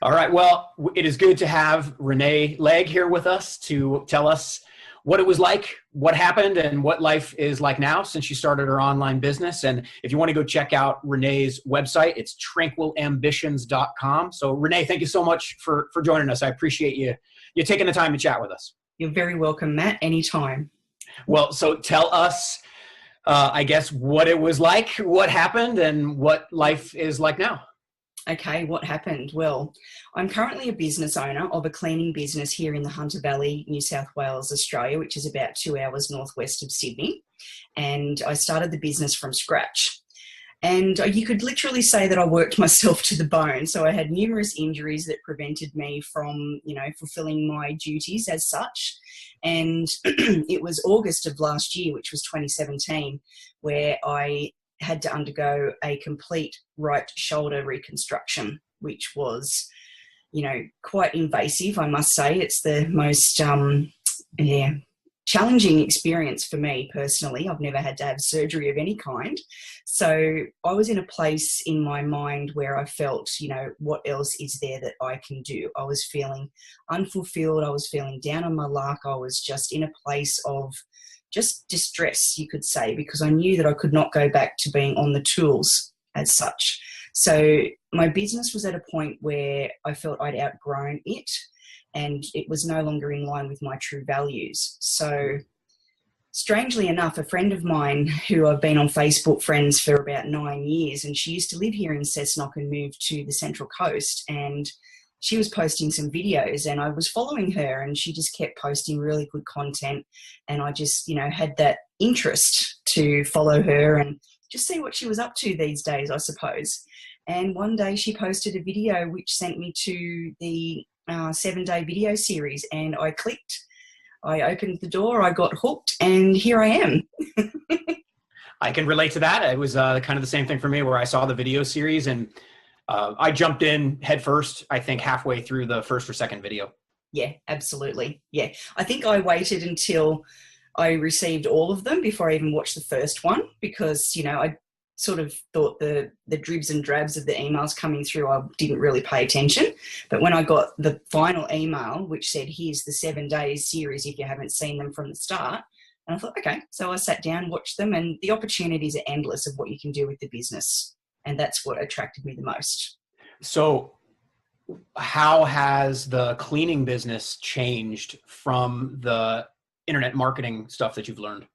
All right. Well, it is good to have Renae Legg here with us to tell us what it was like, what happened, and what life is like now since she started her online business. And if you want to go check out Renae's website, it's tranquilambitions.com. So Renae, thank you so much for joining us. I appreciate you taking the time to chat with us. You're very welcome, Matt, anytime. Well, so tell us, I guess, what it was like, what happened, and what life is like now. Okay, what happened? Well, I'm currently a business owner of a cleaning business here in the Hunter Valley, New South Wales, Australia, which is about 2 hours northwest of Sydney. And I started the business from scratch. And you could literally say that I worked myself to the bone. So I had numerous injuries that prevented me from, fulfilling my duties as such. And it was August of last year, which was 2017, where I had to undergo a complete right shoulder reconstruction, which was, quite invasive, I must say. It's the most, challenging experience for me personally. I've never had to have surgery of any kind. So I was in a place in my mind where I felt, what else is there that I can do? I was feeling unfulfilled. I was feeling down on my luck. I was just in a place of just distress, you could say, because I knew that I could not go back to being on the tools as such. So my business was at a point where I felt I'd outgrown it and it was no longer in line with my true values. So strangely enough, a friend of mine who I've been on Facebook friends for about 9 years, and she used to live here in Cessnock and moved to the Central Coast, and she was posting some videos and I was following her and she just kept posting really good content. And I just, had that interest to follow her and just see what she was up to these days, I suppose. And one day she posted a video which sent me to the 7-day video series, and I clicked. I opened the door, I got hooked, and here I am. I can relate to that. It was kind of the same thing for me, where I saw the video series and I jumped in head first, I think halfway through the first or second video. Yeah, absolutely. Yeah. I think I waited until I received all of them before I even watched the first one, because, I sort of thought the dribs and drabs of the emails coming through, I didn't really pay attention. But when I got the final email, which said, here's the 7 days series if you haven't seen them from the start, and I thought, okay. So I sat down, watched them, and the opportunities are endless of what you can do with the business. And that's what attracted me the most. So how has the cleaning business changed from the internet marketing stuff that you've learned?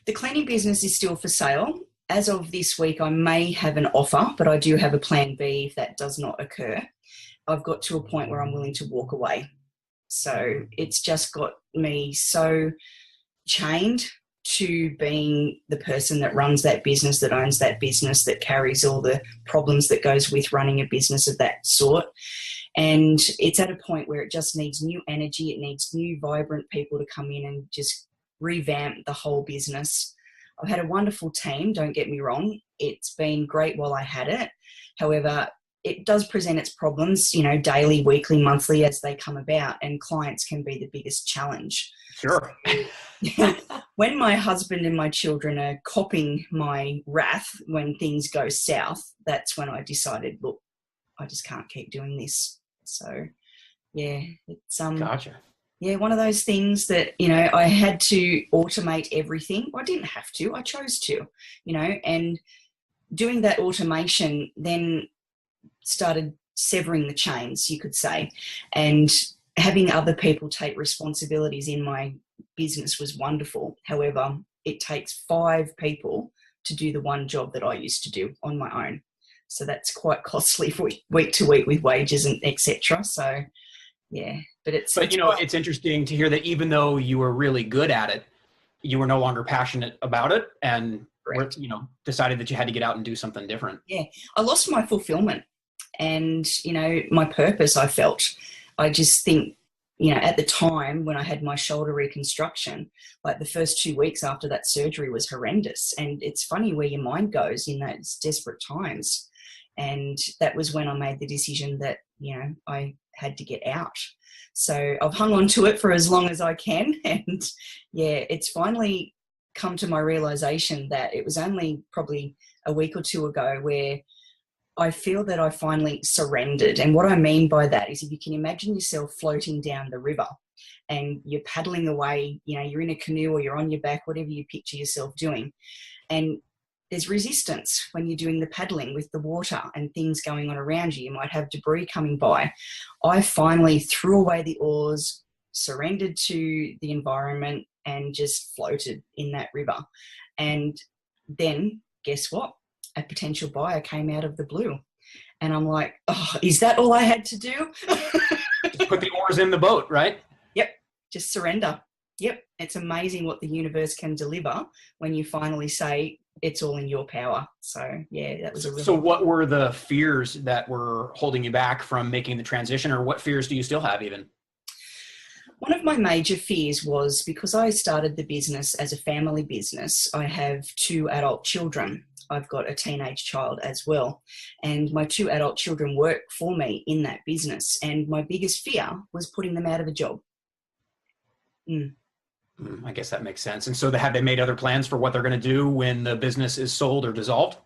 The cleaning business is still for sale. As of this week, I may have an offer, but I do have a plan B if that does not occur. I've got to a point where I'm willing to walk away. So it's just got me so chained to being the person that runs that business, that owns that business, that carries all the problems that goes with running a business of that sort. And it's at a point where it just needs new energy. It needs new, vibrant people to come in and just revamp the whole business. I've had a wonderful team, don't get me wrong. It's been great while I had it. However, it does present its problems, daily, weekly, monthly as they come about, and clients can be the biggest challenge. Sure. When my husband and my children are copping my wrath when things go south, that's when I decided, look, I just can't keep doing this. So, yeah, it's Gotcha. Yeah, one of those things that, I had to automate everything. Well, I didn't have to, I chose to, and doing that automation then started severing the chains, you could say, and having other people take responsibilities in my business was wonderful. However, it takes 5 people to do the one job that I used to do on my own. So that's quite costly for week to week with wages and etc. So, yeah. But it's interesting to hear that even though you were really good at it, you were no longer passionate about it and decided that you had to get out and do something different. Yeah. I lost my fulfillment and, my purpose, I felt. I just think, at the time when I had my shoulder reconstruction, like the first 2 weeks after that surgery was horrendous. And it's funny where your mind goes in those desperate times. And that was when I made the decision that, I had to get out. So I've hung on to it for as long as I can. And yeah, it's finally come to my realization that it was only probably a week or two ago where I feel that I finally surrendered. And what I mean by that is, if you can imagine yourself floating down the river and you're paddling away, you know, you're in a canoe or you're on your back, whatever you picture yourself doing. And there's resistance when you're doing the paddling with the water and things going on around you. You might have debris coming by. I finally threw away the oars, surrendered to the environment, and just floated in that river. And then, guess what? A potential buyer came out of the blue. And I'm like, oh, is that all I had to do? Just put the oars in the boat, right? Yep. Just surrender. Yep. It's amazing what the universe can deliver when you finally say it's all in your power. So yeah, that was a really... So what were the fears that were holding you back from making the transition, or what fears do you still have even? One of my major fears was, because I started the business as a family business, I have 2 adult children. I've got a teenage child as well. And my 2 adult children work for me in that business. And my biggest fear was putting them out of a job. I guess that makes sense. And so have they made other plans for what they're going to do when the business is sold or dissolved?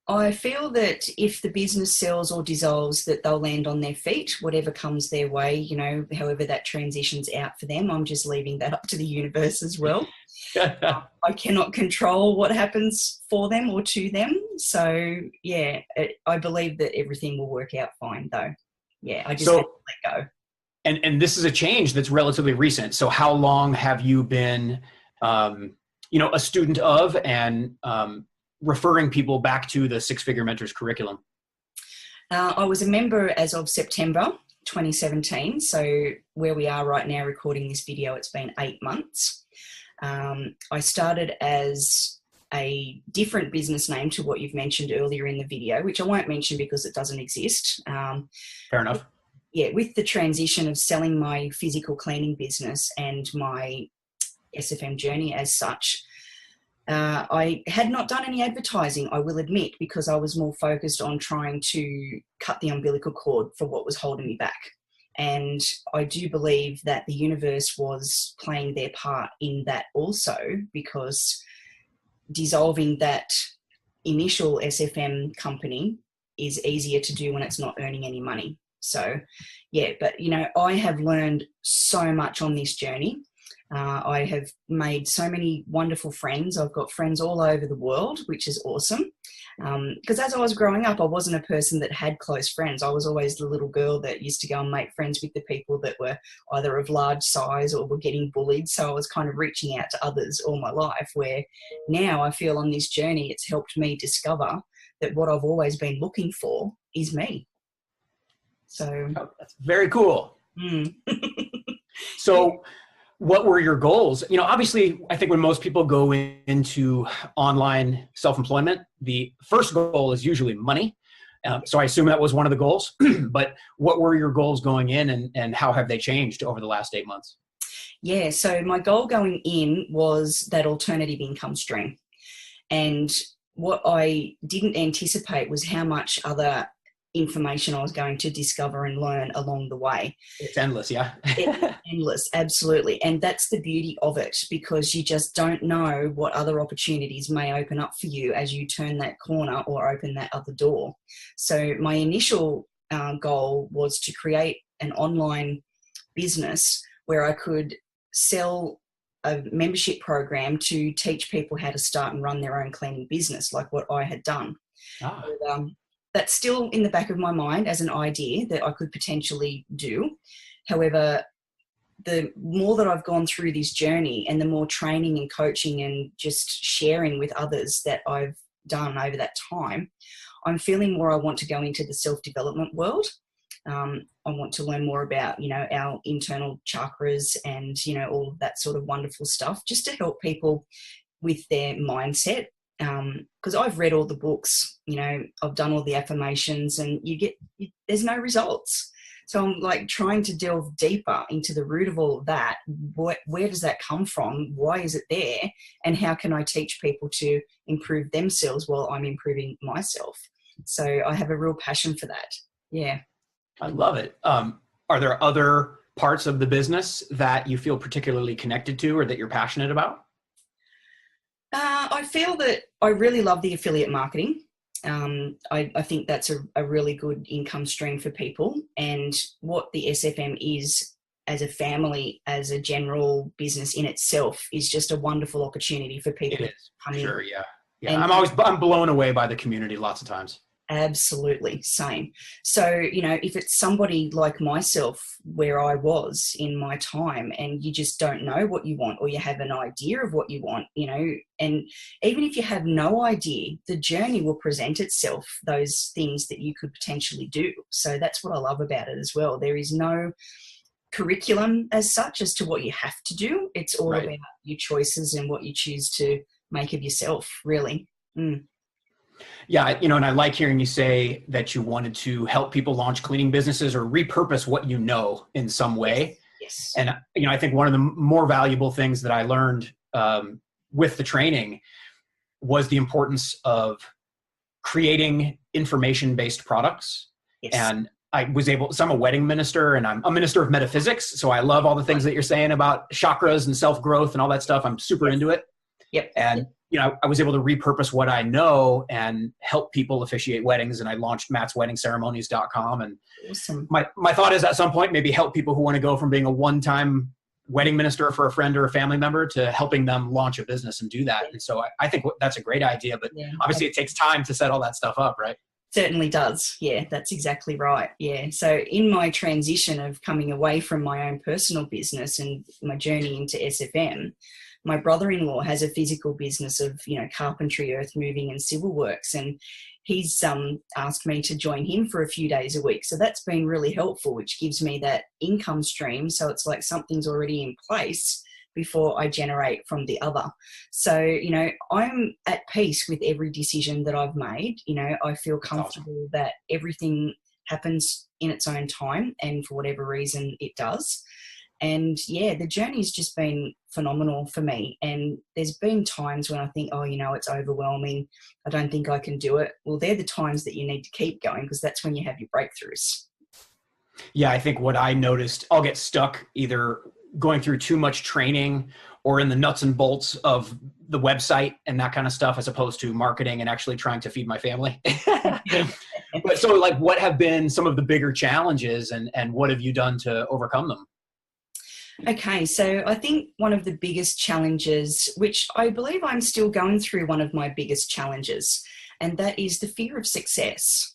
I feel that if the business sells or dissolves, that they'll land on their feet, whatever comes their way, you know, however that transitions out for them. I'm just leaving that up to the universe as well. I cannot control what happens for them or to them. So, yeah, I believe that everything will work out fine, though. Yeah, I just have to let go. And this is a change that's relatively recent. So how long have you been, a student of and referring people back to the Six Figure Mentors curriculum? I was a member as of September 2017. So where we are right now recording this video, it's been 8 months. I started as a different business name to what you've mentioned earlier in the video, which I won't mention because it doesn't exist. Fair enough. Yeah, with the transition of selling my physical cleaning business and my SFM journey as such, I had not done any advertising, I will admit, because I was more focused on trying to cut the umbilical cord for what was holding me back. And I do believe that the universe was playing their part in that also, because dissolving that initial SFM company is easier to do when it's not earning any money. So, yeah, but, you know, I have learned so much on this journey. I have made so many wonderful friends. I've got friends all over the world, which is awesome. Because as I was growing up, I wasn't a person that had close friends. I was always the little girl that used to go and make friends with the people that were either of large size or were getting bullied. So I was kind of reaching out to others all my life, where now I feel on this journey, it's helped me discover that what I've always been looking for is me. So that's very cool. So what were your goals? You know, obviously, I think when most people go into online self-employment, the first goal is usually money. So I assume that was one of the goals. But what were your goals going in, and how have they changed over the last 8 months? Yeah, so my goal going in was that alternative income stream. And what I didn't anticipate was how much other information I was going to discover and learn along the way. It's endless, yeah. It's endless, absolutely. And that's the beauty of it, because you just don't know what other opportunities may open up for you as you turn that corner or open that other door. So my initial goal was to create an online business where I could sell a membership program to teach people how to start and run their own cleaning business, like what I had done. But, that's still in the back of my mind as an idea that I could potentially do. However, the more that I've gone through this journey and the more training and coaching and just sharing with others that I've done over that time, I'm feeling more I want to go into the self-development world. I want to learn more about, you know, our internal chakras and, you know, all of that sort of wonderful stuff, just to help people with their mindset. Because I've read all the books, you know, I've done all the affirmations, and there's no results. So I'm like trying to delve deeper into the root of all of that. Where does that come from? Why is it there? And how can I teach people to improve themselves while I'm improving myself? So I have a real passion for that. Yeah. I love it. Are there other parts of the business that you feel particularly connected to or that you're passionate about? I feel that I really love the affiliate marketing. I think that's a really good income stream for people. And what the SFM is as a family, as a general business in itself, is just a wonderful opportunity for people It to is. come in. Sure. Yeah. Yeah. And I'm blown away by the community lots of times. absolutely same. So, if it's somebody like myself where I was in my time and you just don't know what you want, or you have an idea of what you want, and even if you have no idea, the journey will present itself, those things that you could potentially do. So that's what I love about it as well. There is no curriculum as such as to what you have to do. It's all Right. about your choices and what you choose to make of yourself, really. Yeah, and I like hearing you say that you wanted to help people launch cleaning businesses or repurpose what you know in some way. Yes. And I think one of the more valuable things that I learned with the training was the importance of creating information-based products. Yes. And so I'm a wedding minister, and I'm a minister of metaphysics. So I love all the things that you're saying about chakras and self-growth and all that stuff. I'm super into it. Yep. And I was able to repurpose what I know and help people officiate weddings. And I launched mattsweddingceremonies.com. And awesome. My thought is at some point, maybe help people who want to go from being a one-time wedding minister for a friend or a family member to helping them launch a business and do that. And so I think that's a great idea, but obviously it takes time to set all that stuff up, right? Certainly does. Yeah, that's exactly right. Yeah. So in my transition of coming away from my own personal business and my journey into SFM, my brother-in-law has a physical business of, carpentry, earth moving and civil works. And he's asked me to join him for a few days a week. So that's been really helpful, which gives me that income stream. So it's like something's already in place before I generate from the other. So, I'm at peace with every decision that I've made. I feel comfortable that everything happens in its own time and for whatever reason it does. And the journey's just been phenomenal for me. And there's been times when I think, it's overwhelming. I don't think I can do it. Well, they're the times that you need to keep going, because that's when you have your breakthroughs. Yeah, I think what I noticed, I'll get stuck either going through too much training or in the nuts and bolts of the website and that kind of stuff, as opposed to marketing and actually trying to feed my family. But so what have been some of the bigger challenges, and what have you done to overcome them? Okay, so I think one of the biggest challenges, which I believe I'm still going through one of my biggest challenges, and that is the fear of success.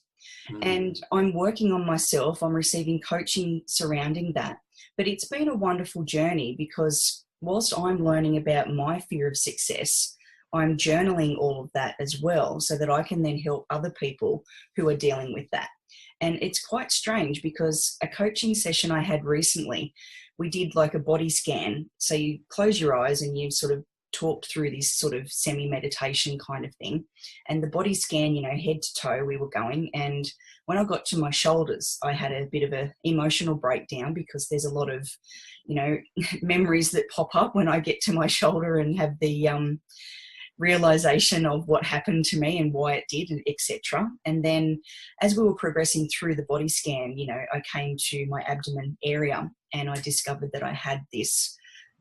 And I'm working on myself. I'm receiving coaching surrounding that. But it's been a wonderful journey, because whilst I'm learning about my fear of success, I'm journaling all of that as well, so that I can then help other people who are dealing with that. And it's quite strange, because a coaching session I had recently, we did like a body scan. So you close your eyes and you sort of talked through this sort of semi-meditation kind of thing. And the body scan, head to toe, we were going. And when I got to my shoulders, I had a bit of an emotional breakdown, because there's a lot of, memories that pop up when I get to my shoulder and have the realization of what happened to me and why it did, etc. And then as we were progressing through the body scan, I came to my abdomen area, and I discovered that I had this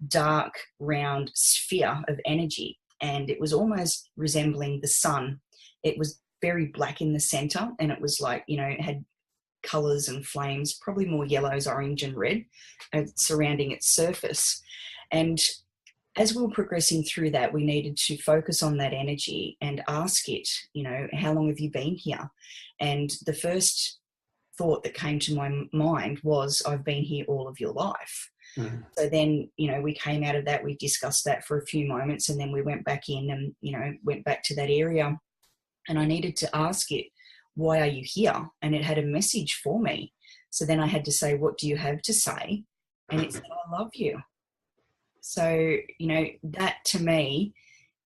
dark round sphere of energy, and it was almost resembling the sun. It was very black in the center, and it was like, it had colors and flames, probably more yellows, orange and red, surrounding its surface. And as we were progressing through that, we needed to focus on that energy and ask it, how long have you been here? And the first thought that came to my mind was, I've been here all of your life. Mm. So then, we came out of that, we discussed that for a few moments, and then we went back in and, went back to that area, and I needed to ask it, why are you here? And it had a message for me. So then I had to say, what do you have to say? And it said, I love you. So, that to me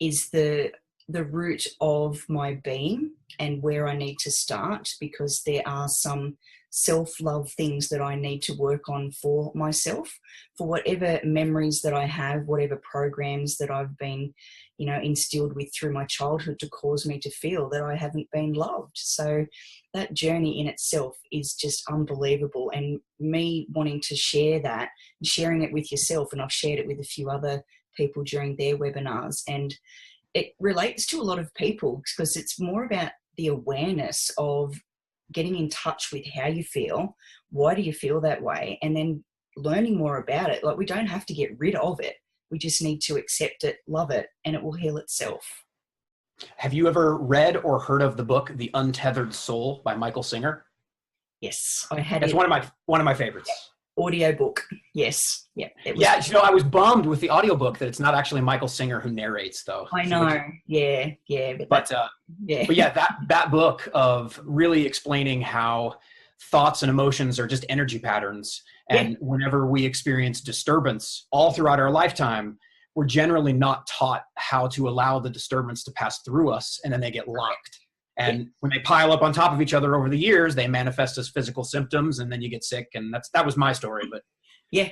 is the root of my being and where I need to start, because there are some self-love things that I need to work on for myself, for whatever memories that I have, whatever programs that I've been, instilled with through my childhood to cause me to feel that I haven't been loved. So that journey in itself is just unbelievable. And me wanting to share that, and sharing it with yourself, and I've shared it with a few other people during their webinars, and it relates to a lot of people, because it's more about the awareness of getting in touch with how you feel, why do you feel that way, and then learning more about it. Like, we don't have to get rid of it. We just need to accept it, love it, and it will heal itself. Have you ever read or heard of the book The Untethered Soul by Michael Singer? Yes, I had It's it. one of my favorites. Audiobook. Yes. Yeah. Yeah, you know, I was bummed with the audiobook that it's not actually Michael Singer who narrates, though. I know. Yeah. But yeah, that book of really explaining how thoughts and emotions are just energy patterns. And whenever we experience disturbance all throughout our lifetime, we're generally not taught how to allow the disturbance to pass through us, and then they get locked. And when they pile up on top of each other over the years, they manifest as physical symptoms, and then you get sick. And that was my story. But yeah.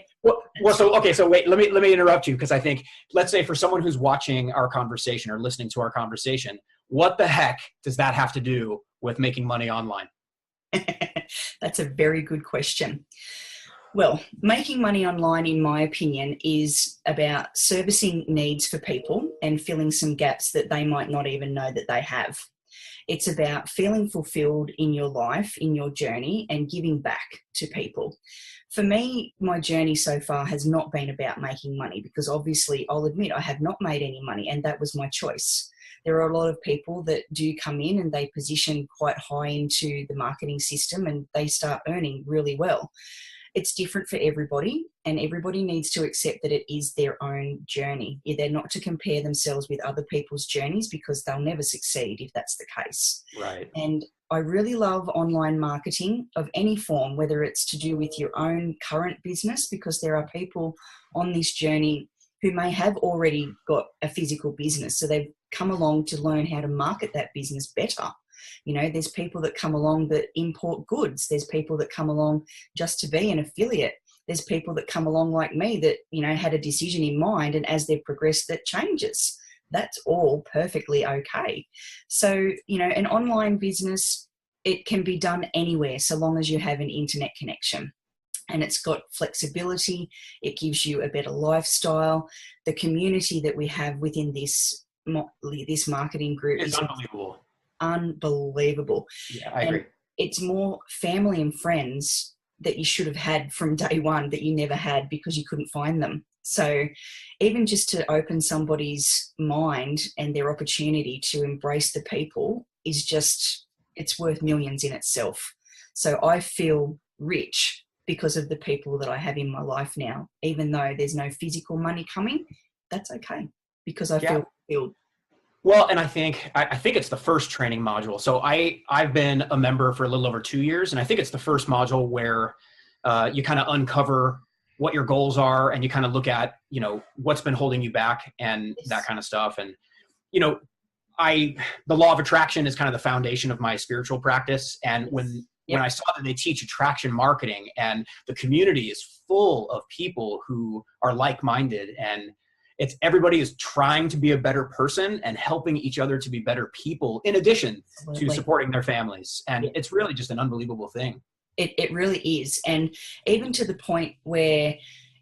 So wait, let me interrupt you, because I think, let's say for someone who's watching our conversation or listening to our conversation, what the heck does that have to do with making money online? That's a very good question. Well, making money online, in my opinion, is about servicing needs for people and filling some gaps that they might not even know that they have. It's about feeling fulfilled in your life, in your journey, and giving back to people. For me, my journey so far has not been about making money, because obviously, I'll admit, I have not made any money, and that was my choice. There are a lot of people that do come in and they position quite high into the marketing system and they start earning really well. It's different for everybody, and everybody needs to accept that it is their own journey. They're not to compare themselves with other people's journeys, because they'll never succeed if that's the case. Right. And I really love online marketing of any form, whether it's to do with your own current business, because there are people on this journey who may have already got a physical business. So they've come along to learn how to market that business better. You know, there's people that come along that import goods. There's people that come along just to be an affiliate. There's people that come along like me that, you know, had a decision in mind, and as they've progressed, that changes. That's all perfectly okay. So, you know, an online business, it can be done anywhere so long as you have an internet connection. And it's got flexibility. It gives you a better lifestyle. The community that we have within this marketing group is unbelievable. Yeah, I agree. It's more family and friends that you should have had from day one that you never had because you couldn't find them. So even just to open somebody's mind and their opportunity to embrace the people is just, it's worth millions in itself. So I feel rich because of the people that I have in my life now. Even though there's no physical money coming, that's okay, because I feel fulfilled. Well, and I think it's the first training module. So I've been a member for a little over 2 years, and I think it's the first module where you kind of uncover what your goals are, and you kind of look at, you know, what's been holding you back and that kind of stuff. And, you know, the law of attraction is kind of the foundation of my spiritual practice. And when I saw that they teach attraction marketing, and the community is full of people who are like-minded, and everybody is trying to be a better person and helping each other to be better people, in addition to supporting their families. And it's really just an unbelievable thing. It really is. And even to the point where,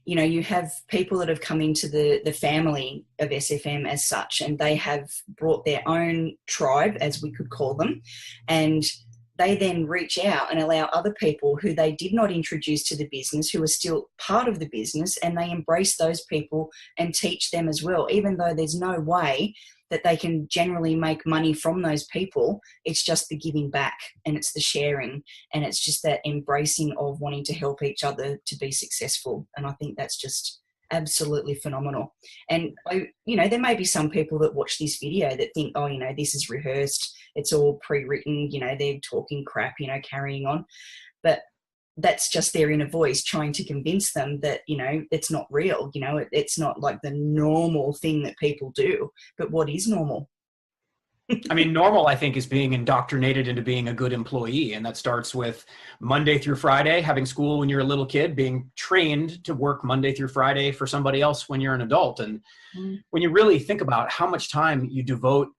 you know, you have people that have come into the family of SFM as such, and they have brought their own tribe, as we could call them, and they then reach out and allow other people who they did not introduce to the business, who are still part of the business, and they embrace those people and teach them as well. Even though there's no way that they can generally make money from those people, it's just the giving back, and it's the sharing, and it's just that embracing of wanting to help each other to be successful. And I think that's just absolutely phenomenal. And you know, there may be some people that watch this video that think, oh, you know, this is rehearsed, it's all pre-written, you know, they're talking crap, you know, carrying on. But that's just their inner voice trying to convince them that, you know, it's not real. You know, it's not like the normal thing that people do. But what is normal? I mean, normal, I think, is being indoctrinated into being a good employee. And that starts with Monday through Friday, having school when you're a little kid, being trained to work Monday through Friday for somebody else when you're an adult. And when you really think about how much time you devote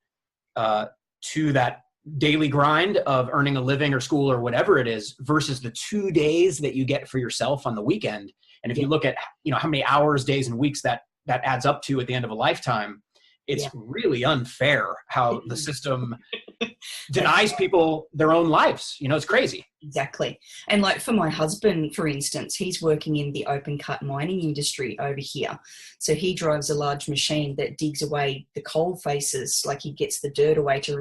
to that daily grind of earning a living or school or whatever it is, versus the 2 days that you get for yourself on the weekend. And if you look at, you know, how many hours, days, and weeks that adds up to at the end of a lifetime, it's Yeah. really unfair how the system denies people their own lives. You know, it's crazy. Exactly. And like for my husband, for instance, he's working in the open cut mining industry over here. So he drives a large machine that digs away the coal faces, like he gets the dirt away to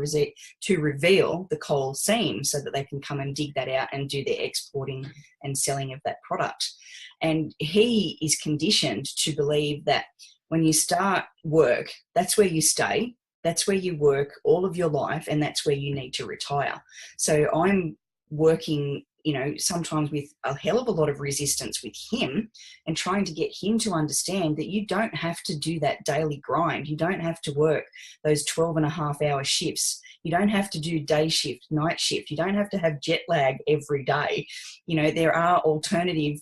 reveal the coal seam so that they can come and dig that out and do their exporting and selling of that product. And he is conditioned to believe that when you start work, that's where you stay. That's where you work all of your life, and that's where you need to retire. So I'm working, you know, sometimes with a hell of a lot of resistance with him and trying to get him to understand that you don't have to do that daily grind. You don't have to work those 12.5-hour shifts. You don't have to do day shift, night shift. You don't have to have jet lag every day. You know, there are alternative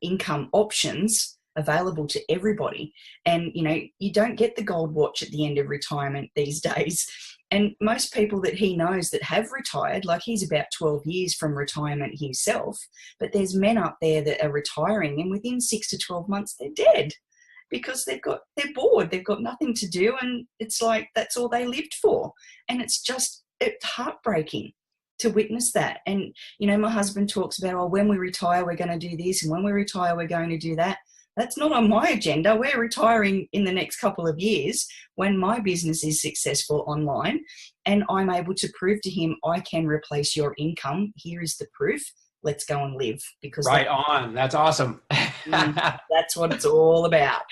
income options available to everybody. And, you know, you don't get the gold watch at the end of retirement these days. And most people that he knows that have retired, like he's about 12 years from retirement himself, but there's men up there that are retiring and within 6 to 12 months, they're dead because they're bored. They've got nothing to do. And it's like, that's all they lived for. And it's heartbreaking to witness that. And, you know, my husband talks about, oh, when we retire, we're going to do this. And when we retire, we're going to do that. That's not on my agenda. We're retiring in the next couple of years when my business is successful online and I'm able to prove to him I can replace your income. Here is the proof. Let's go and live. Because Right on. That's awesome. That's what it's all about.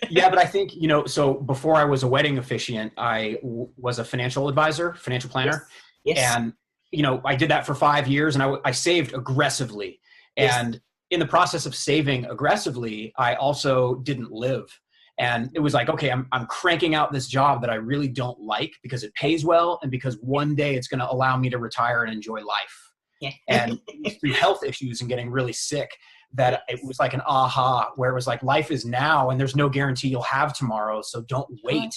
Yeah, but I think, you know, so before I was a wedding officiant, I was a financial advisor, financial planner. Yes. And, you know, I did that for 5 years and I saved aggressively. Yes. And in the process of saving aggressively, I also didn't live. And it was like, okay, I'm cranking out this job that I really don't like because it pays well and because one day it's going to allow me to retire and enjoy life. Yeah. And through health issues and getting really sick, that it was like an aha, where it was like, life is now and there's no guarantee you'll have tomorrow. So don't wait.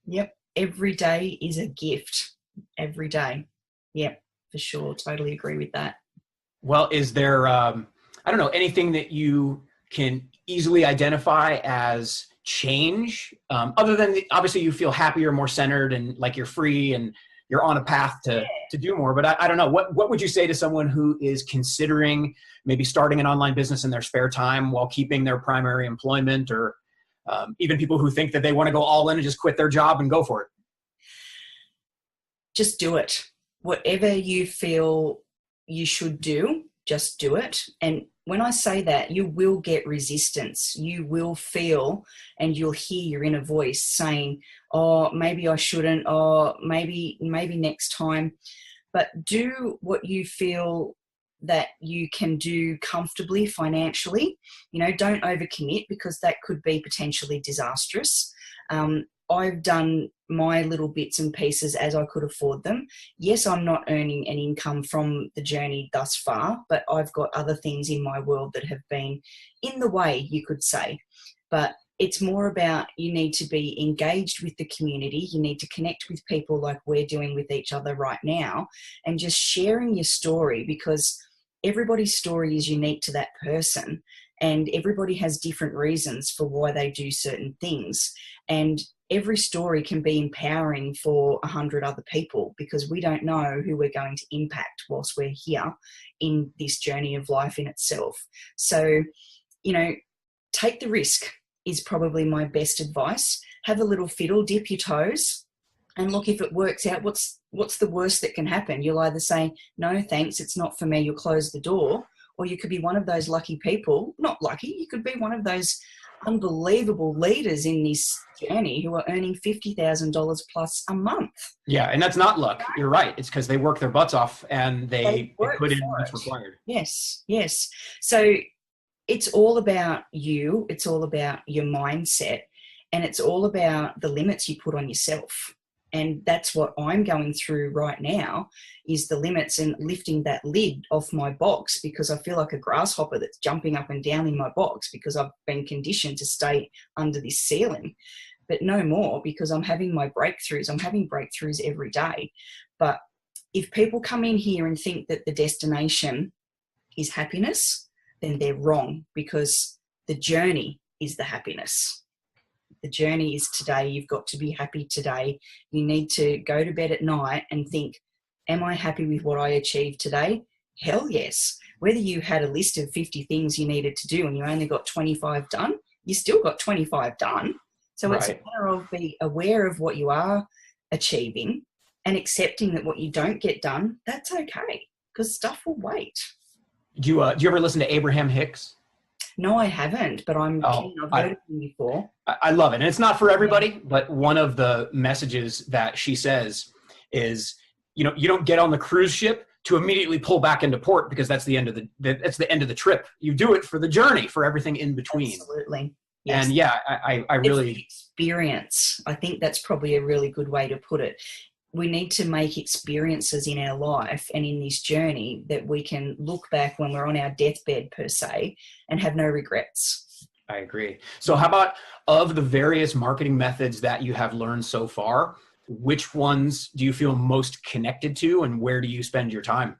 Yep. Every day is a gift. Every day. Yep, for sure. Totally agree with that. Well, is there, I don't know, anything that you can easily identify as change, other than obviously you feel happier, more centered, and like you're free and you're on a path to do more. But I don't know, what would you say to someone who is considering maybe starting an online business in their spare time while keeping their primary employment, or even people who think that they want to go all in and just quit their job and go for it? Just do it. Whatever you feel you should do, just do it. And when I say that, you will get resistance. You will feel and you'll hear your inner voice saying, oh, maybe I shouldn't, or maybe next time. But do what you feel that you can do comfortably financially. You know, don't overcommit because that could be potentially disastrous. I've done my little bits and pieces as I could afford them. Yes, I'm not earning an income from the journey thus far, but I've got other things in my world that have been in the way, you could say. But it's more about, you need to be engaged with the community. You need to connect with people like we're doing with each other right now, and just sharing your story, because everybody's story is unique to that person. And everybody has different reasons for why they do certain things. And every story can be empowering for 100 other people, because we don't know who we're going to impact whilst we're here in this journey of life in itself. So, you know, take the risk is probably my best advice. Have a little fiddle, dip your toes, and look, if it works out, what's the worst that can happen? You'll either say, no, thanks, it's not for me, you'll close the door. Or you could be one of those lucky people, not lucky, you could be one of those unbelievable leaders in this journey who are earning $50,000 plus a month. Yeah, and that's not luck. You're right. It's because they work their butts off and they put in what's required. Yes, yes. So it's all about you. It's all about your mindset, and it's all about the limits you put on yourself. And that's what I'm going through right now, is the limits and lifting that lid off my box, because I feel like a grasshopper that's jumping up and down in my box because I've been conditioned to stay under this ceiling. But no more, because I'm having my breakthroughs. I'm having breakthroughs every day. But if people come in here and think that the destination is happiness, then they're wrong, because the journey is the happiness. The journey is today. You've got to be happy today. You need to go to bed at night and think, am I happy with what I achieved today? Hell yes. Whether you had a list of 50 things you needed to do and you only got 25 done, you still got 25 done. So It's a matter of be aware of what you are achieving and accepting that what you don't get done, that's okay, because stuff will wait. Do you ever listen to Abraham Hicks? No, I haven't, but I'm keen. I've heard of him before. I love it. And it's not for everybody, but one of the messages that she says is, you don't get on the cruise ship to immediately pull back into port, because that's the end of the end of the trip. You do it for the journey, for everything in between. Absolutely. Yes. And yeah, I really... It's the experience. I think that's probably a really good way to put it. We need to make experiences in our life and in this journey that we can look back when we're on our deathbed, per se, and have no regrets. I agree. So how about, of the various marketing methods that you have learned so far, which ones do you feel most connected to, and where do you spend your time?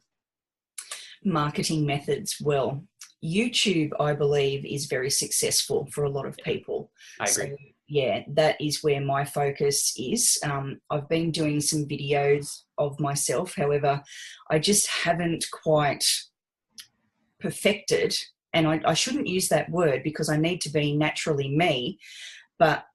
Marketing methods. Well, YouTube, I believe, is very successful for a lot of people. I agree. So, yeah, that is where my focus is. I've been doing some videos of myself. However, I just haven't quite perfected, and I shouldn't use that word because I need to be naturally me, but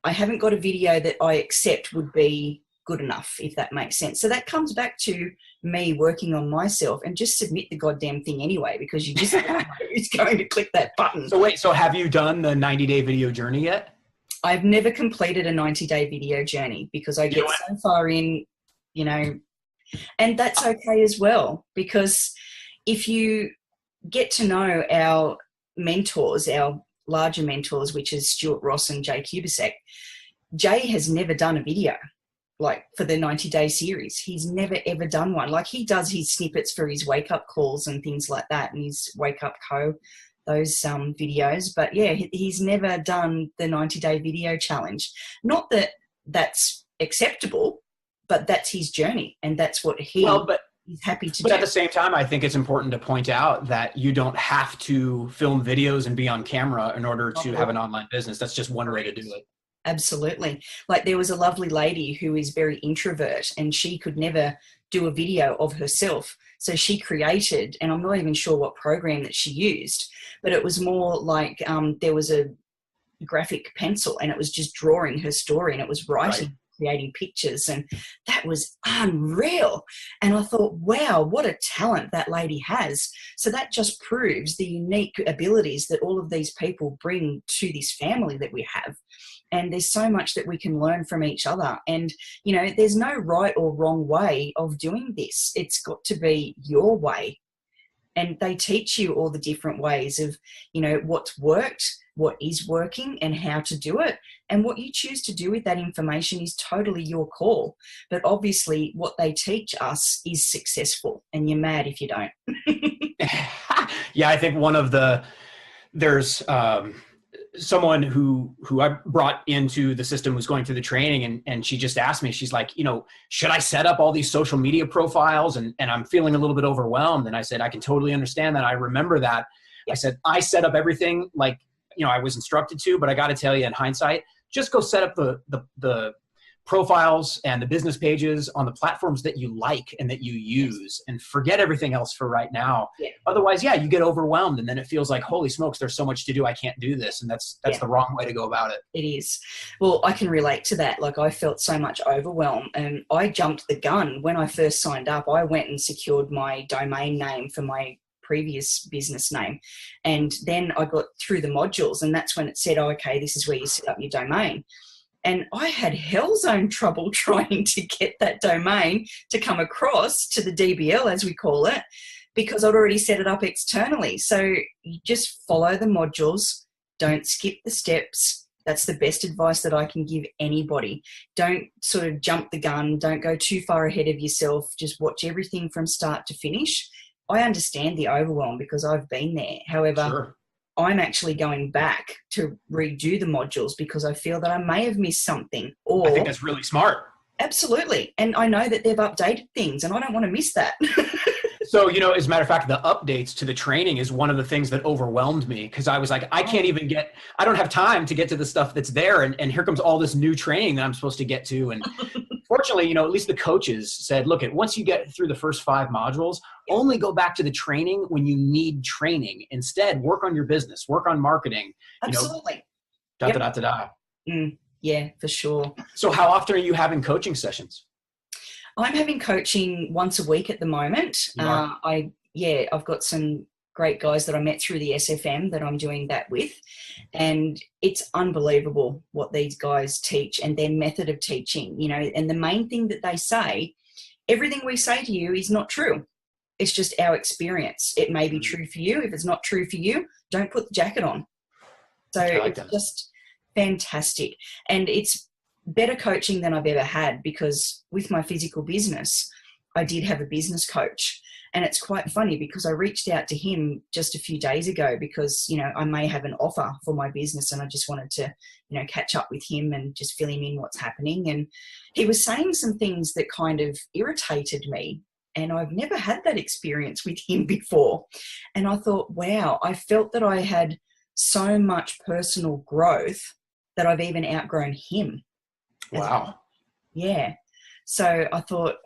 I haven't got a video that I accept would be good enough, if that makes sense. So that comes back to me working on myself, and just submit the goddamn thing anyway, because you just don't know who's going to click that button. So wait, so have you done the 90-day video journey yet? I've never completed a 90-day video journey because I get so far in, and that's okay as well, because if you get to know our mentors, our larger mentors, which is Stuart Ross and Jay Kubasek, Jay has never done a video like for the 90-day series. He's never ever done one. Like, he does his snippets for his wake up calls and things like that, and his wake up those videos. But yeah, he's never done the 90-day video challenge. Not that that's acceptable, but that's his journey, and that's what he's happy to do. But at the same time, I think it's important to point out that you don't have to film videos and be on camera in order to have an online business. That's just one way to do it. Absolutely. Like, there was a lovely lady who is very introvert, and she could never do a video of herself. So she created, and I'm not even sure what program that she used, but it was more like there was a graphic pencil, and it was just drawing her story, and it was writing, creating pictures, and that was unreal. And I thought, wow, what a talent that lady has. So that just proves the unique abilities that all of these people bring to this family that we have. And there's so much that we can learn from each other. And, there's no right or wrong way of doing this. It's got to be your way. And they teach you all the different ways of, what's worked, what is working, and how to do it. And what you choose to do with that information is totally your call. But obviously what they teach us is successful, and you're mad if you don't. Yeah, I think there's someone who I brought into the system was going through the training, and she just asked me, she's like, should I set up all these social media profiles? And I'm feeling a little bit overwhelmed. And I said, I can totally understand that. I remember that. Yeah. I said, I set up everything like, I was instructed to, but I got to tell you, in hindsight, just go set up the profiles and the business pages on the platforms that you like and that you use, and forget everything else for right now. Yeah. Otherwise, you get overwhelmed, and then it feels like, holy smokes, there's so much to do. I can't do this. And that's the wrong way to go about it. It is. Well, I can relate to that. Like, I felt so much overwhelm, and I jumped the gun. When I first signed up, I went and secured my domain name for my previous business name. And then I got through the modules, and that's when it said, oh, okay, this is where you set up your domain. And I had hell's own trouble trying to get that domain to come across to the DBL, as we call it, because I'd already set it up externally. So you just follow the modules, don't skip the steps. That's the best advice that I can give anybody. Don't sort of jump the gun. Don't go too far ahead of yourself. Just watch everything from start to finish. I understand the overwhelm because I've been there. However, sure, I'm actually going back to redo the modules because I feel that I may have missed something. Or I think that's really smart. Absolutely. And I know that they've updated things, and I don't want to miss that. So, as a matter of fact, the updates to the training is one of the things that overwhelmed me, because I was like, I don't have time to get to the stuff that's there. And here comes all this new training that I'm supposed to get to. And fortunately, at least the coaches said, look, once you get through the first 5 modules, only go back to the training when you need training. Instead, work on your business, work on marketing. Absolutely. Yeah, for sure. So how often are you having coaching sessions? I'm having coaching once a week at the moment. I've got some great guys that I met through the SFM that I'm doing that with. And it's unbelievable what these guys teach and their method of teaching, and the main thing that they say, everything we say to you is not true. It's just our experience. It may be true for you. If it's not true for you, don't put the jacket on. So it's just fantastic. And it's better coaching than I've ever had, because with my physical business, I did have a business coach. And it's quite funny because I reached out to him just a few days ago because, I may have an offer for my business, and I just wanted to, catch up with him and just fill him in what's happening. And he was saying some things that kind of irritated me. And I've never had that experience with him before. And I thought, wow, I felt that I had so much personal growth that I've even outgrown him. Wow. Yeah. So I thought,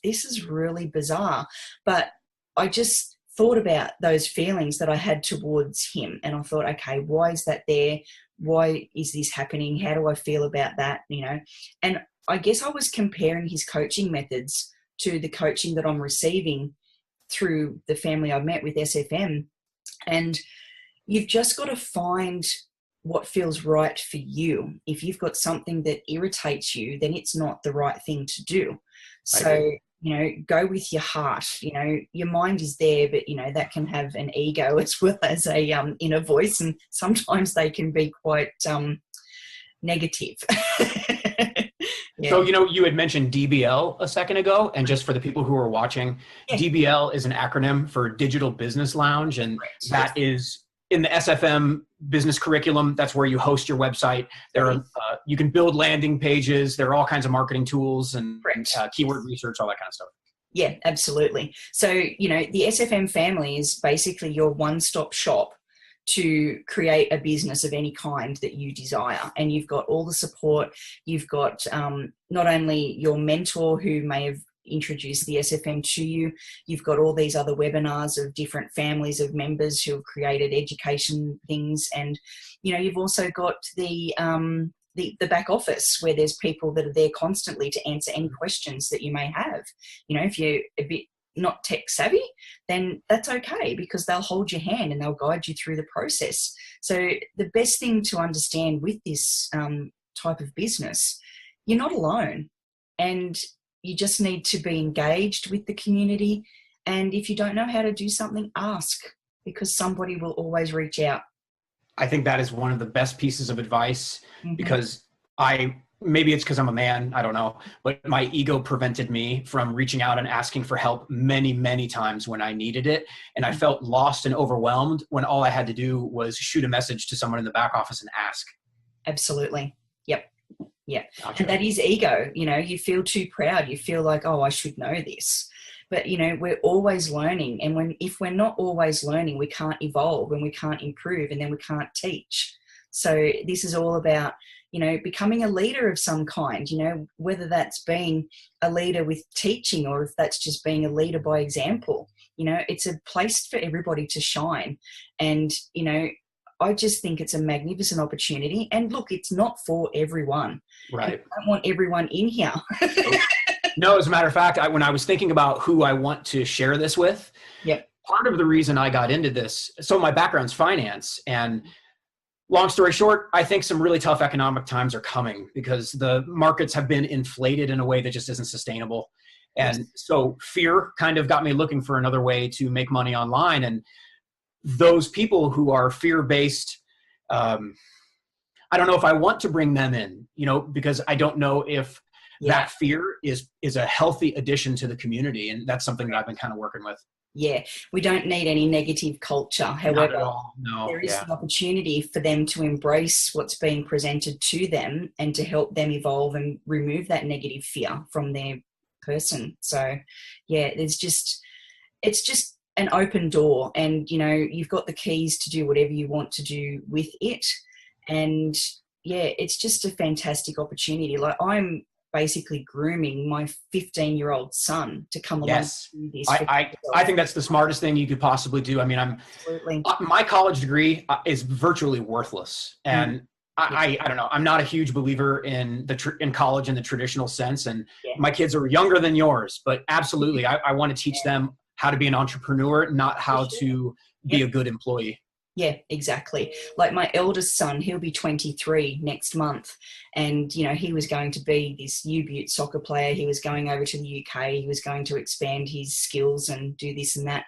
this is really bizarre. But I just thought about those feelings that I had towards him. And I thought, okay, why is that there? Why is this happening? How do I feel about that? And I guess I was comparing his coaching methods to the coaching that I'm receiving through the family I met with SFM. And you've just got to find what feels right for you. If you've got something that irritates you, then it's not the right thing to do. So, go with your heart. Your mind is there, but, that can have an ego as well as a inner voice. And sometimes they can be quite negative. Yeah. So, you had mentioned DBL a second ago, and just for the people who are watching, DBL is an acronym for Digital Business Lounge, and that is in the SFM business curriculum. That's where you host your website. There are you can build landing pages. There are all kinds of marketing tools and keyword research, all that kind of stuff. Yeah, absolutely. So, the SFM family is basically your one-stop shop to create a business of any kind that you desire. And you've got all the support. You've got not only your mentor who may have introduced the SFM to you, you've got all these other webinars of different families of members who have created education things. And, you've also got the back office where there's people that are there constantly to answer any questions that you may have. If you're a bit not tech savvy, then that's okay, because they'll hold your hand and they'll guide you through the process. So the best thing to understand with this type of business, you're not alone, and you just need to be engaged with the community. And if you don't know how to do something, ask, because somebody will always reach out. I think that is one of the best pieces of advice, because maybe it's because I'm a man, I don't know, but my ego prevented me from reaching out and asking for help many, many times when I needed it. And I felt lost and overwhelmed when all I had to do was shoot a message to someone in the back office and ask. Absolutely. Yep. Yeah. Gotcha. And that is ego. You feel too proud. You feel like, oh, I should know this. But, we're always learning. And if we're not always learning, we can't evolve and we can't improve, and then we can't teach. So this is all about, becoming a leader of some kind, whether that's being a leader with teaching or if that's just being a leader by example. It's a place for everybody to shine. And, I just think it's a magnificent opportunity. And look, it's not for everyone. Right. I don't want everyone in here. No, as a matter of fact, when I was thinking about who I want to share this with, part of the reason I got into this, so my background's finance, and long story short, I think some really tough economic times are coming because the markets have been inflated in a way that just isn't sustainable. And so fear kind of got me looking for another way to make money online. And those people who are fear-based, I don't know if I want to bring them in, because I don't know if that fear is a healthy addition to the community. And that's something that I've been kind of working with. Yeah, we don't need any negative culture. However, there is an opportunity for them to embrace what's being presented to them and to help them evolve and remove that negative fear from their person. So, there's just it's just an open door, and, you know, you've got the keys to do whatever you want to do with it. And yeah, it's just a fantastic opportunity. Like, I'm basically grooming my 15-year-old son to come along Yes. and do this. I think that's the smartest thing you could possibly do. I mean, Absolutely. my college degree is virtually worthless. And I don't know. I'm not a huge believer in in college in the traditional sense. And my kids are younger than yours, but absolutely, I want to teach them how to be an entrepreneur, not how to be a good employee. Yeah, exactly. Like, my eldest son, he'll be 23 next month. And, you know, he was going to be this U-Butte soccer player. He was going over to the UK. He was going to expand his skills and do this and that.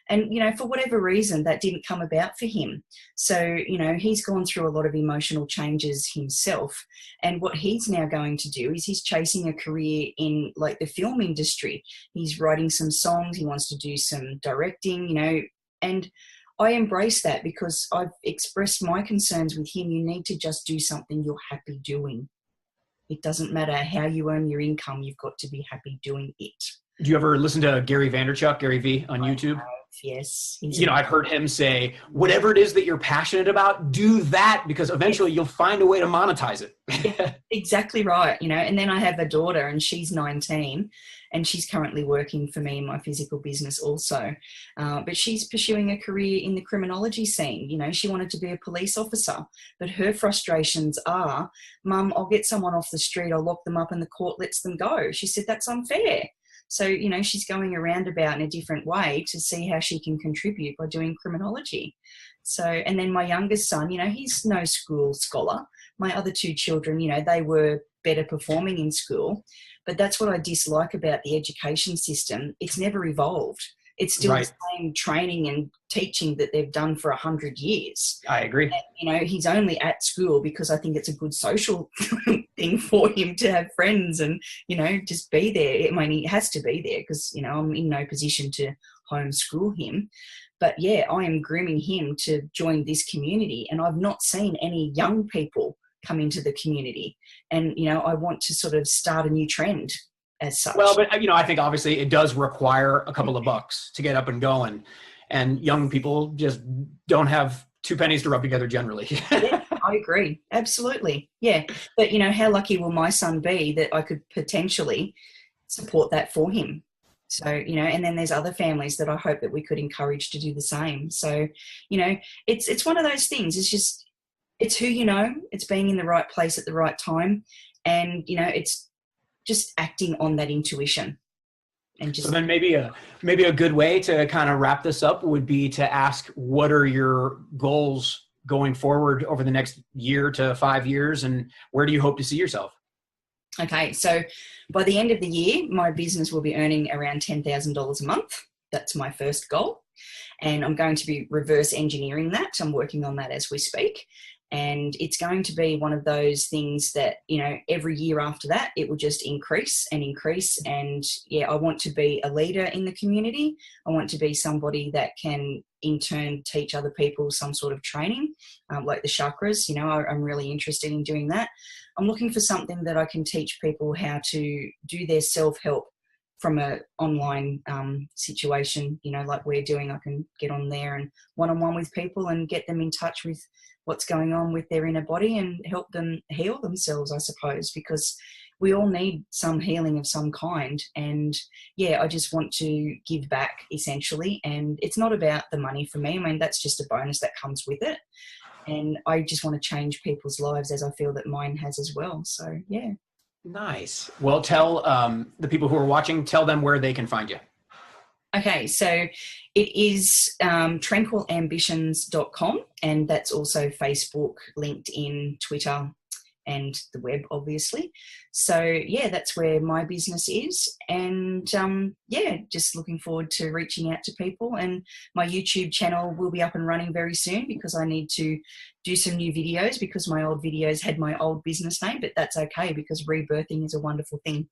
And, you know, for whatever reason, that didn't come about for him. So, you know, he's gone through a lot of emotional changes himself. And what he's now going to do is he's chasing a career in, like, the film industry. He's writing some songs. He wants to do some directing, you know, and I embrace that, because I've expressed my concerns with him. You need to just do something you're happy doing. It doesn't matter how you earn your income. You've got to be happy doing it. Do you ever listen to Gary Vaynerchuk, Gary V, on YouTube? Yes. You know, I've heard him say, whatever it is that you're passionate about, do that, because eventually you'll find a way to monetize it. Yeah, exactly right. You know, and then I have a daughter, and she's 19, and she's currently working for me in my physical business also. But she's pursuing a career in the criminology scene. You know, she wanted to be a police officer, but her frustrations are, Mum, I'll get someone off the street, I'll lock them up, and the court lets them go. She said, that's unfair. So, you know, she's going a roundabout in a different way to see how she can contribute by doing criminology. So, and then my youngest son, you know, he's no school scholar. My other two children, you know, they were better performing in school. But that's what I dislike about the education system. It's never evolved. It's still the same training and teaching that they've done for 100 years. I agree. And, you know, he's only at school because I think it's a good social thing for him to have friends and, you know, just be there. I mean, he has to be there because, you know, I'm in no position to homeschool him. But yeah, I am grooming him to join this community, and I've not seen any young people come into the community. And, you know, I want to sort of start a new trend as such. Well, but, you know, I think obviously it does require a couple of bucks to get up and going. And young people just don't have 2 pennies to rub together generally. Yeah, I agree. Absolutely. Yeah. But, you know, how lucky will my son be that I could potentially support that for him? So, you know, and then there's other families that I hope that we could encourage to do the same. So, you know, it's one of those things. It's just, it's who you know, it's being in the right place at the right time. And, you know, it's just acting on that intuition. And just, so then maybe a good way to kind of wrap this up would be to ask, what are your goals going forward over the next year to 5 years, and where do you hope to see yourself? Okay, so by the end of the year, my business will be earning around $10,000 a month. That's my first goal. And I'm going to be reverse engineering that. I'm working on that as we speak. And it's going to be one of those things that, you know, every year after that, it will just increase and increase. And yeah, I want to be a leader in the community. I want to be somebody that can in turn teach other people some sort of training, like the chakras. You know, I'm really interested in doing that. I'm looking for something that I can teach people how to do their self-help from an online situation, you know, like we're doing. I can get on there and one-on-one with people and get them in touch with what's going on with their inner body and help them heal themselves, I suppose, because we all need some healing of some kind. And yeah, I just want to give back essentially. And it's not about the money for me. I mean, that's just a bonus that comes with it. And I just want to change people's lives as I feel that mine has as well. So yeah. Nice. Well, tell the people who are watching, tell them where they can find you. Okay, so it is tranquilambitions.com, and that's also Facebook, LinkedIn, Twitter, and the web, obviously. So yeah, that's where my business is. And yeah, just looking forward to reaching out to people. And my YouTube channel will be up and running very soon, because I need to do some new videos, because my old videos had my old business name, but that's okay, because rebirthing is a wonderful thing.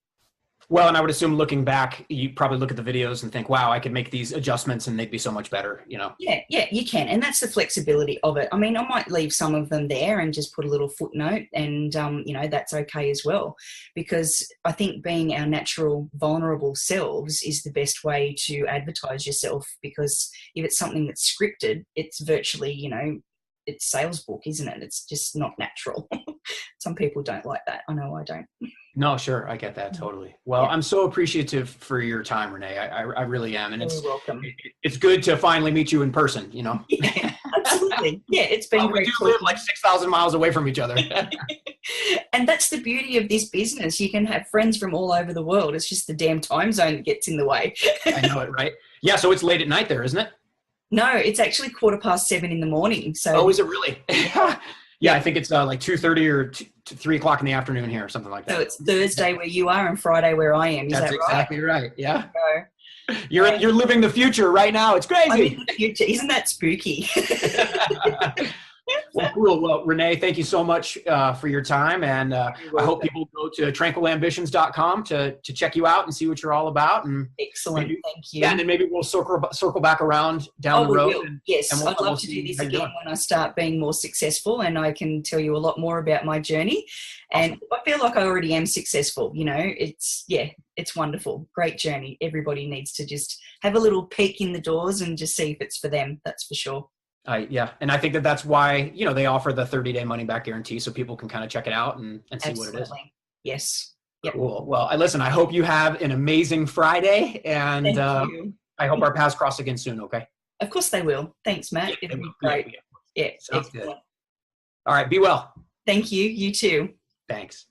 Well, and I would assume looking back, you probably look at the videos and think, wow, I could make these adjustments and they'd be so much better, you know? Yeah, yeah, you can. And that's the flexibility of it. I mean, I might leave some of them there and just put a little footnote and, you know, that's okay as well. Because I think being our natural, vulnerable selves is the best way to advertise yourself, because if it's something that's scripted, it's virtually, you know, it's sales book, isn't it? It's just not natural. Some people don't like that. I know I don't. No, sure. I get that totally. Well, Yeah. I'm so appreciative for your time, Renae. I really am. And You're welcome. it's good to finally meet you in person, you know? Yeah, absolutely. Yeah, it's been We great. do live like 6,000 miles away from each other. And that's the beauty of this business. You can have friends from all over the world. It's just the damn time zone that gets in the way. I know it, right? Yeah, so it's late at night there, isn't it? No, it's actually 7:15 in the morning. So Oh, is it really? Yeah, I think it's like 2:30 or 3 o'clock in the afternoon here, or something like that. so it's Thursday where you are and Friday where I am. Is That's that exactly right. Yeah. So, You're living the future right now. It's I'm crazy. in the future. Isn't that spooky? Well, cool. Well, Renae, thank you so much for your time. And I hope people go to tranquilambitions.com to check you out and see what you're all about. And Excellent. maybe, Thank you. yeah, and then maybe we'll circle back around down the we road. will. And, Yes, and I'd we'll love to see do this how you're again doing. when I start being more successful and I can tell you a lot more about my journey. And I feel like I already am successful. You know, it's wonderful. Great journey. Everybody needs to just have a little peek in the doors and just see if it's for them. That's for sure. Yeah. And I think that's why, you know, they offer the 30-day money back guarantee so people can kind of check it out and see Absolutely. what it is. Yes. Yep. Cool. Well, listen, I hope you have an amazing Friday, and Thank you. I hope our paths cross again soon. Okay. Of course they will. Thanks, Matt. Yeah, It'll they be will. great. Yeah. Yeah. Sounds Excellent. good. All right. Be well. Thank you. You too. Thanks.